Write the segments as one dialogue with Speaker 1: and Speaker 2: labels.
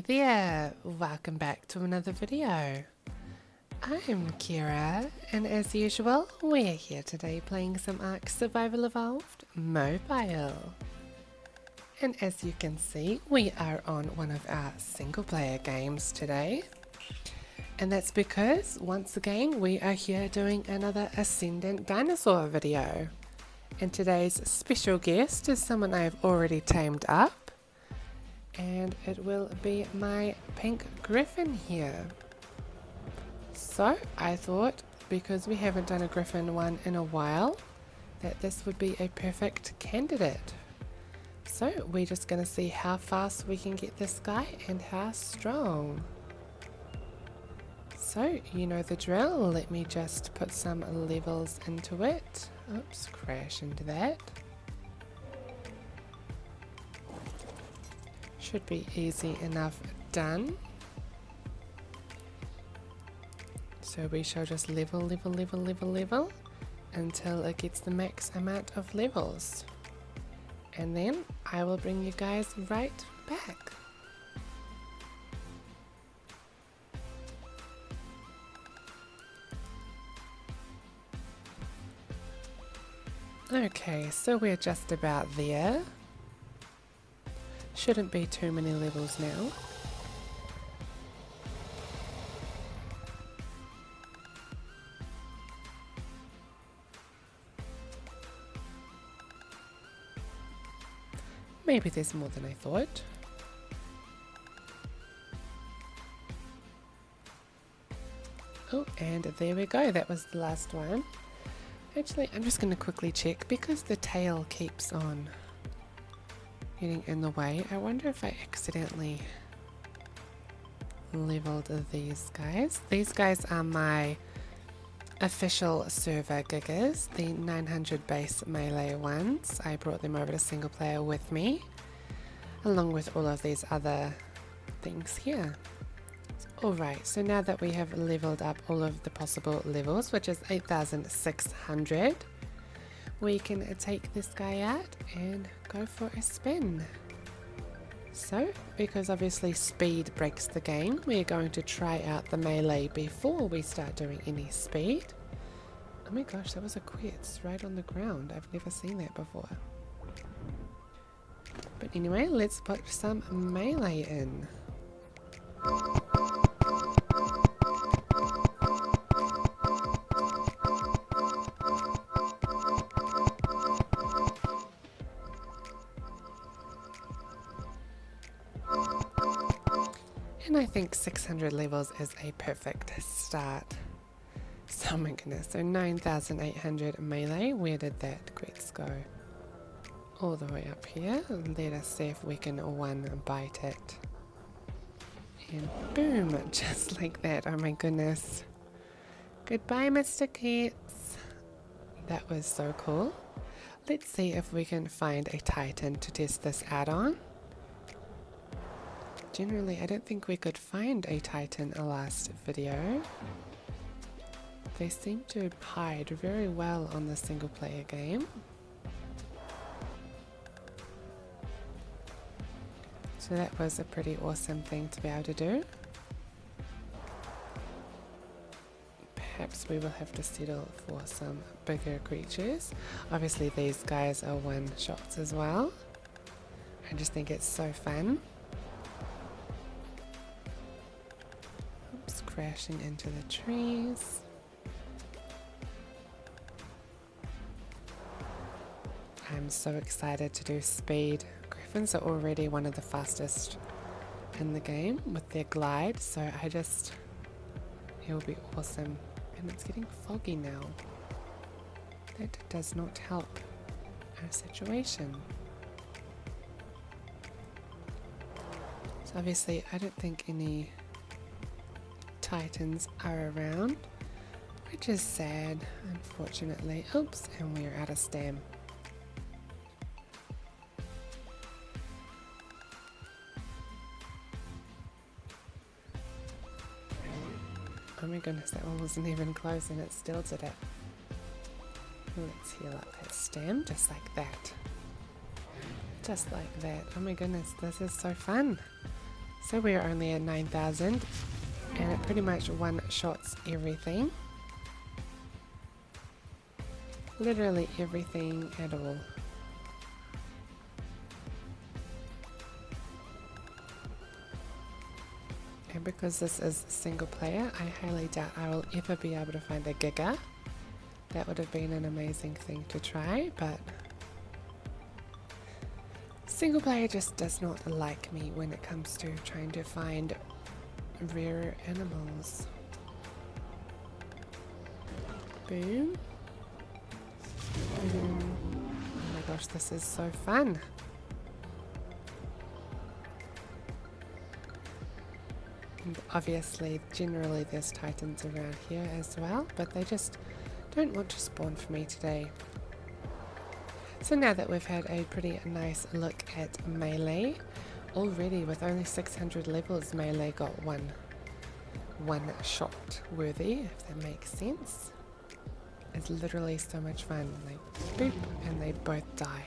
Speaker 1: Hey there, welcome back to another video. I'm Kiera, and as usual, we're here today playing some Ark Survival Evolved Mobile. And as you can see, we are on one of our single player games today. And that's because, once again, we are here doing another Ascendant dinosaur video. And today's special guest is someone I have already tamed up. And it will be my pink Griffin here. So I thought, because we haven't done a Griffin one in a while, that this would be a perfect candidate. So we're just going to see how fast we can get this guy and how strong. So you know the drill, let me just put some levels into it. Oops, crash into that. Should be easy enough done. So we shall just level until it gets the max amount of levels. And then I will bring you guys right back. Okay, so we're just about there. Shouldn't be too many levels now. Maybe there's more than I thought. Oh, and there we go. That was the last one. Actually, I'm just going to quickly check because the tail keeps on getting in the way. I wonder if I accidentally leveled these guys. These guys are my official server giggers, the 900 base melee ones. I brought them over to single player with me, along with all of these other things here. Alright, so now that we have leveled up all of the possible levels, which is 8,600, we can take this guy out and go for a spin. So, because obviously speed breaks the game, we're going to try out the melee before we start doing any speed. Oh my gosh, that was a quetz right on the ground. I've never seen that before. But anyway, let's put some melee in. And I think 600 levels is a perfect start. So my goodness, so 9,800 melee, where did that quetz go? All the way up here. Let us see if we can one bite it. And boom, just like that. Oh my goodness. Goodbye, Mr. Quetz. That was so cool. Let's see if we can find a Titan to test this out on. Generally, I don't think we could find a Titan in last video. They seem to hide very well on the single player game. So that was a pretty awesome thing to be able to do. Perhaps we will have to settle for some bigger creatures. Obviously these guys are one shots as well. I just think it's so fun. Oops, crashing into the trees. I'm so excited to do speed. Griffins are already one of the fastest in the game with their glide, so it will be awesome. And it's getting foggy now. That does not help our situation. So obviously I don't think any Titans are around, which is sad, unfortunately. Oops, and we're out of stam. Oh my goodness, that one wasn't even close and it still did it. Let's heal up that stem, just like that. Just like that. Oh my goodness, this is so fun. So we're only at 9,000 and it pretty much one-shots everything. Literally everything at all. And because this is single player, I highly doubt I will ever be able to find a Giga. That would have been an amazing thing to try, but single player just does not like me when it comes to trying to find rare animals. Boom. Boom. Oh my gosh, this is so fun. And obviously, generally there's titans around here as well, but they just don't want to spawn for me today. So now that we've had a pretty nice look at melee, already with only 600 levels, melee got one shot worthy, if that makes sense. It's literally so much fun. Like boop, and they both die.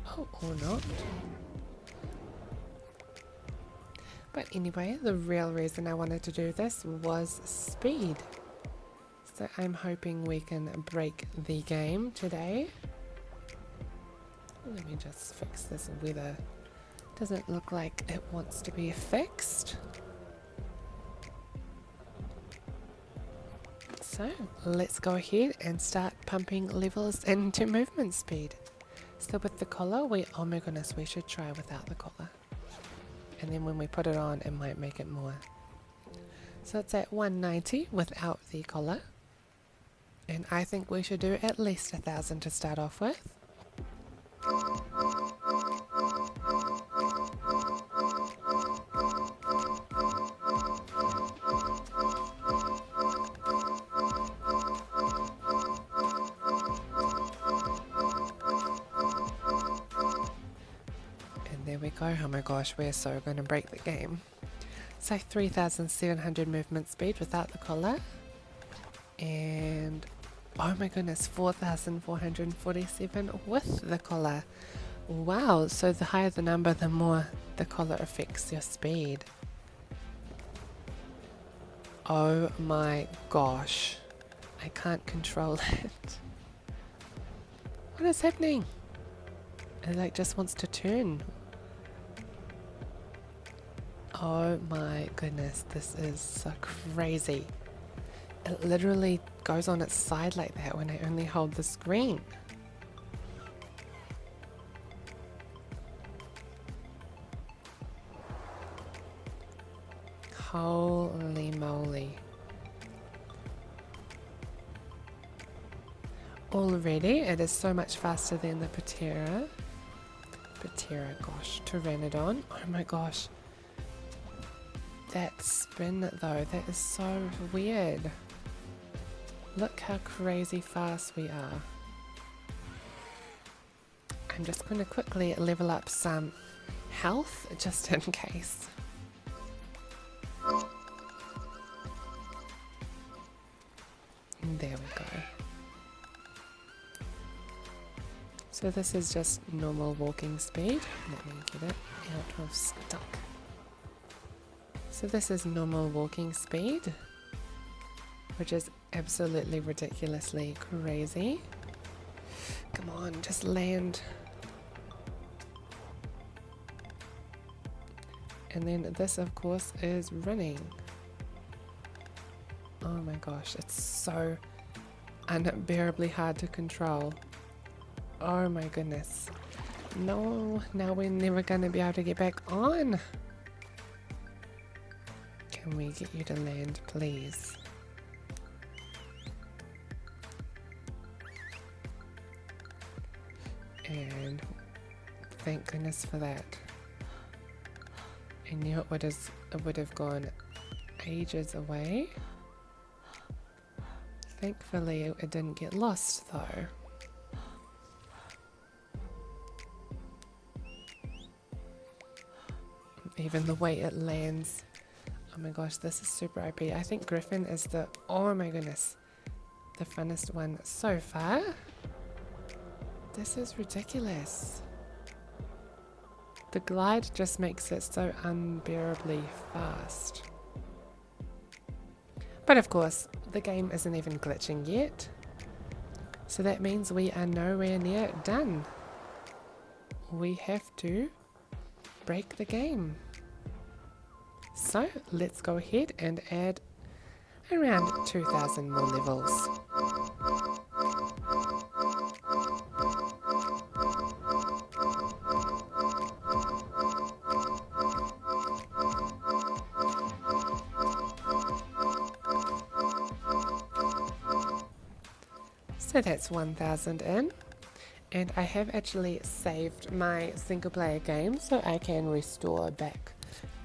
Speaker 1: Oh, or not. But anyway, the real reason I wanted to do this was speed. So I'm hoping we can break the game today. Let me just fix this weather. Doesn't look like it wants to be fixed. So let's go ahead and start pumping levels into movement speed. So with the collar, oh my goodness, we should try without the collar. And then when we put it on, it might make it more. So it's at 190 without the collar. And I think we should do at least 1,000 to start off with. And there we go. Oh my gosh, we're so going to break the game. So 3,700 movement speed without the collar. And oh my goodness, 4,447 with the collar. Wow, so the higher the number, the more the collar affects your speed. Oh my gosh, I can't control it. What is happening? It like just wants to turn. Oh my goodness, this is so crazy. It literally goes on its side like that when I only hold the screen. Holy moly. Already it is so much faster than the Patera. Gosh, Pteranodon. Oh my gosh. That spin though, that is so weird. Look how crazy fast we are. I'm just going to quickly level up some health just in case. And there we go. So this is just normal walking speed. Let me get it out of stock. So this is normal walking speed, which is absolutely ridiculously crazy. Come on, just land. And then this of course is running. Oh my gosh, it's so unbearably hard to control. Oh my goodness. No, now we're never gonna be able to get back on. Can we get you to land, please? And thank goodness for that. I knew it would have gone ages away. Thankfully it didn't get lost though. Even the way it lands. Oh my gosh, this is super OP. I think Griffin is the, oh my goodness, the funnest one so far. This is ridiculous. The glide just makes it so unbearably fast. But of course, the game isn't even glitching yet. So that means we are nowhere near done. We have to break the game. So let's go ahead and add around 2,000 more levels. So that's 1,000 in. And I have actually saved my single player game so I can restore back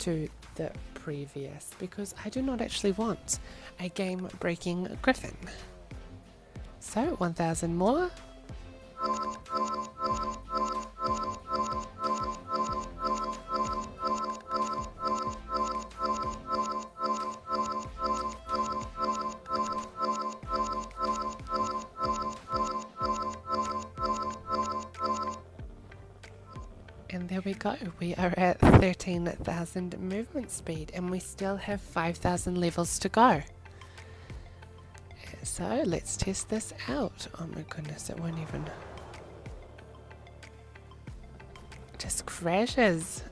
Speaker 1: to the previous, because I do not actually want a game breaking Griffin. So 1,000 more. And there we go, we are at 13,000 movement speed and we still have 5,000 levels to go. So let's test this out. Oh my goodness, it won't even... just crashes.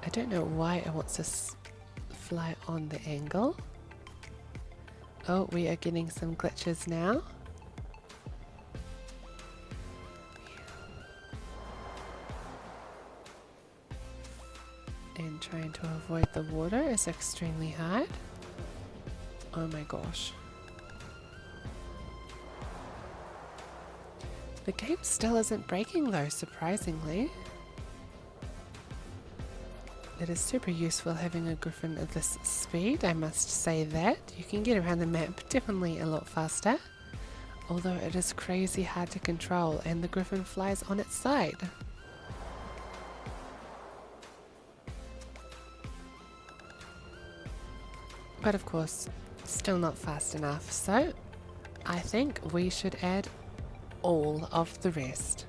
Speaker 1: I don't know why it wants to fly on the angle. Oh, we are getting some glitches now. And trying to avoid the water is extremely hard. Oh my gosh. The game still isn't breaking though, surprisingly. It is super useful having a Griffin at this speed, I must say that. You can get around the map definitely a lot faster. Although it is crazy hard to control and the Griffin flies on its side. But of course, still not fast enough, so I think we should add all of the rest.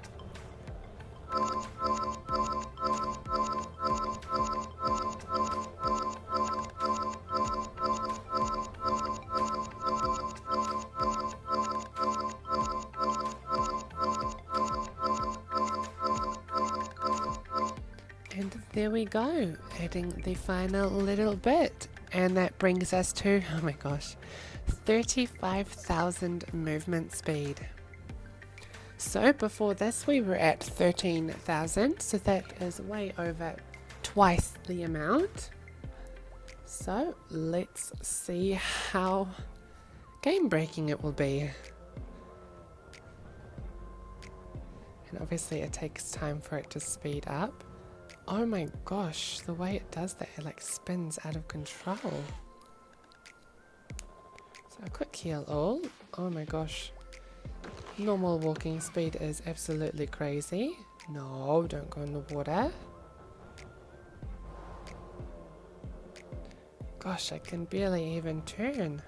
Speaker 1: And there we go, adding the final little bit. And that brings us to, oh my gosh, 35,000 movement speed. So before this we were at 13,000, so that is way over twice the amount. So let's see how game breaking it will be. And obviously it takes time for it to speed up. Oh my gosh, the way it does that, it like spins out of control. So a quick heal all. Oh my gosh. Normal walking speed is absolutely crazy. No, don't go in the water. Gosh, I can barely even turn.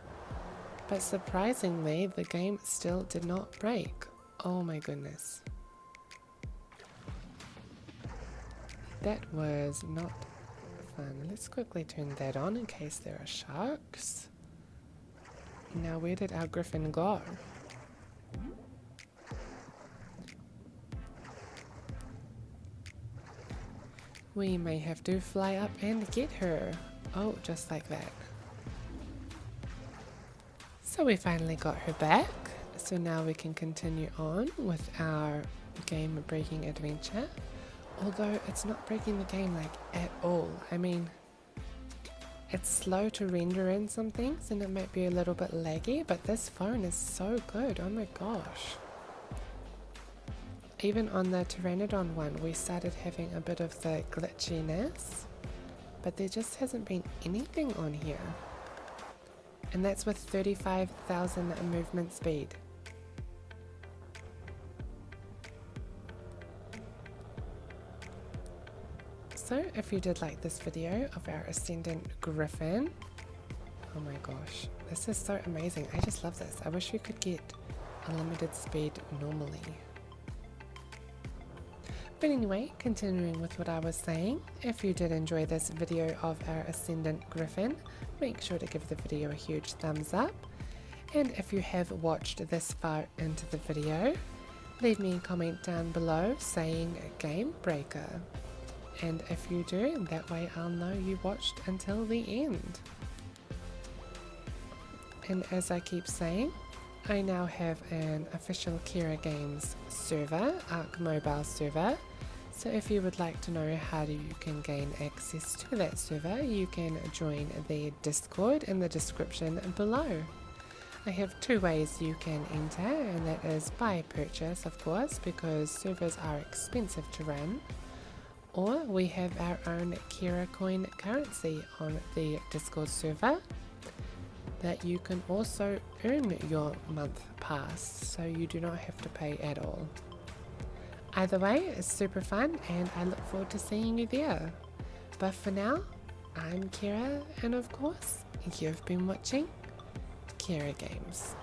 Speaker 1: But surprisingly, the game still did not break. Oh my goodness. That was not fun. Let's quickly turn that on in case there are sharks. Now, where did our Griffin go? We may have to fly up and get her. Oh, just like that. So we finally got her back. So now we can continue on with our game-breaking adventure. Although it's not breaking the game like at all. I mean, it's slow to render in some things and it might be a little bit laggy, but this phone is so good. Oh my gosh. Even on the Pteranodon one, we started having a bit of the glitchiness, but there just hasn't been anything on here. And that's with 35,000 movement speed. So if you did like this video of our Ascendant Griffin, oh my gosh, this is so amazing. I just love this. I wish we could get unlimited speed normally. But anyway, continuing with what I was saying, if you did enjoy this video of our Ascendant Griffin, make sure to give the video a huge thumbs up. And if you have watched this far into the video, leave me a comment down below saying Game Breaker. And if you do, that way I'll know you watched until the end. And as I keep saying, I now have an official Kiera Games server, Arc Mobile server. So if you would like to know how you can gain access to that server, you can join the Discord in the description below. I have two ways you can enter, and that is by purchase, of course, because servers are expensive to run. Or we have our own Kiera coin currency on the Discord server that you can also earn your month pass, so you do not have to pay at all. Either way, it's super fun and I look forward to seeing you there. But for now, I'm Kiera, and of course, you've been watching Kiera Games.